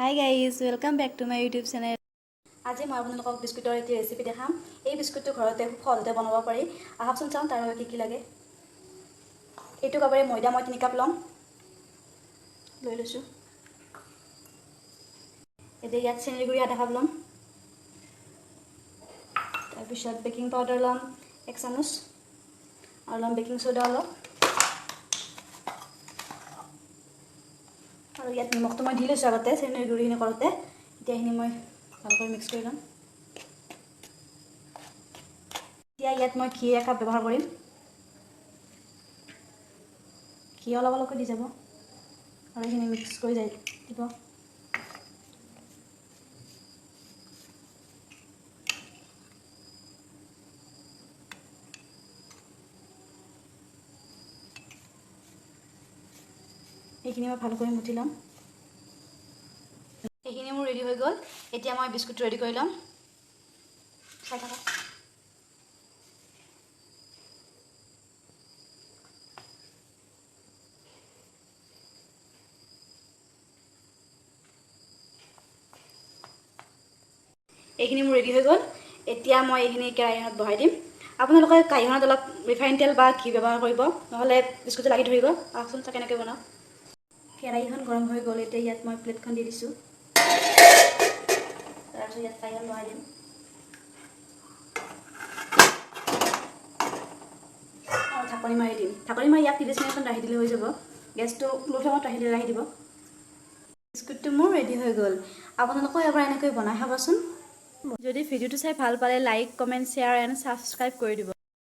Hi guys, welcome back to my YouTube channel. আজি মই আপোনালোকক বিস্কুটৰ এটা ৰেচিপি দেখাম। এই বিস্কুটটো ঘৰতে সহজে বনাব পাৰি। আহকচোন চাওঁ তাৰ বাবে কি লাগে। এইটো কাপৰে ময়দা মই 3 কাপ লম। লৈ লৈছো। এতিয়া ইয়াত চেনিৰ গুড়ি আধা কাপ লম। তাৰ পিছত বেকিং পাউডাৰ লম 1 চামুচ। আৰু লম বেকিং সোডা অলপ। আৰু ইয়াত নিমখটো মই দি লৈছো আগতে চেনিৰ গুড়িখিনি কৰোতে। এতিয়া এখিনি মই ভালকৈ মিক্স কৰি লম। এতিয়া ইয়াত মই ঘি 1 কাপ ব্যৱহাৰ কৰিম। ঘি অলপ অলপকৈ দি যাব আৰু এখিনি মিক্স কৰি যাই দিব। এইখিনি মই ভালকৈ মুঠি লম। এইখিনি মোৰ ৰেডি হৈ গ'ল। এতিয়া মই বিস্কুট ৰেডি কৰি লম। চাই থাকা। এইখিনি মোৰ ৰেডি হৈ গ'ল। এতিয়া মই এইখিনি কেৰাহীত বহাই দিম। আপোনালোকে কাঁহীখনত অলপ ৰিফাইন তেল বা ঘি ব্যৱহাৰ কৰিব, নহ'লে বিস্কুটটো লাগি ধৰিব। আহকচোন চাওঁ কেনেকৈ বনাওঁ। কেৰাহীখন গৰম হৈ গ'ল। এতিয়া ইয়াত মই প্লেটখন দি দিছোঁ। তাৰপিছত ইয়াত কাঁহীখন বহাই দিম। আৰু ঢাকনি মাৰি দিম। ঢাকনি মাৰি ইয়াক 30 মিনিটমান ৰাখি দিলে হৈ যাব। গেছটো লো ফ্লেমত ৰাখি দিব। বিস্কুটটো মোৰ ৰেডি হৈ গ'ল। আপোনালোকেও এবাৰ এনেকৈ বনাই খাবচোন। যদি ভিডিঅ'টো চাই ভাল পালে like, comment, share and subscribe কৰি দিব।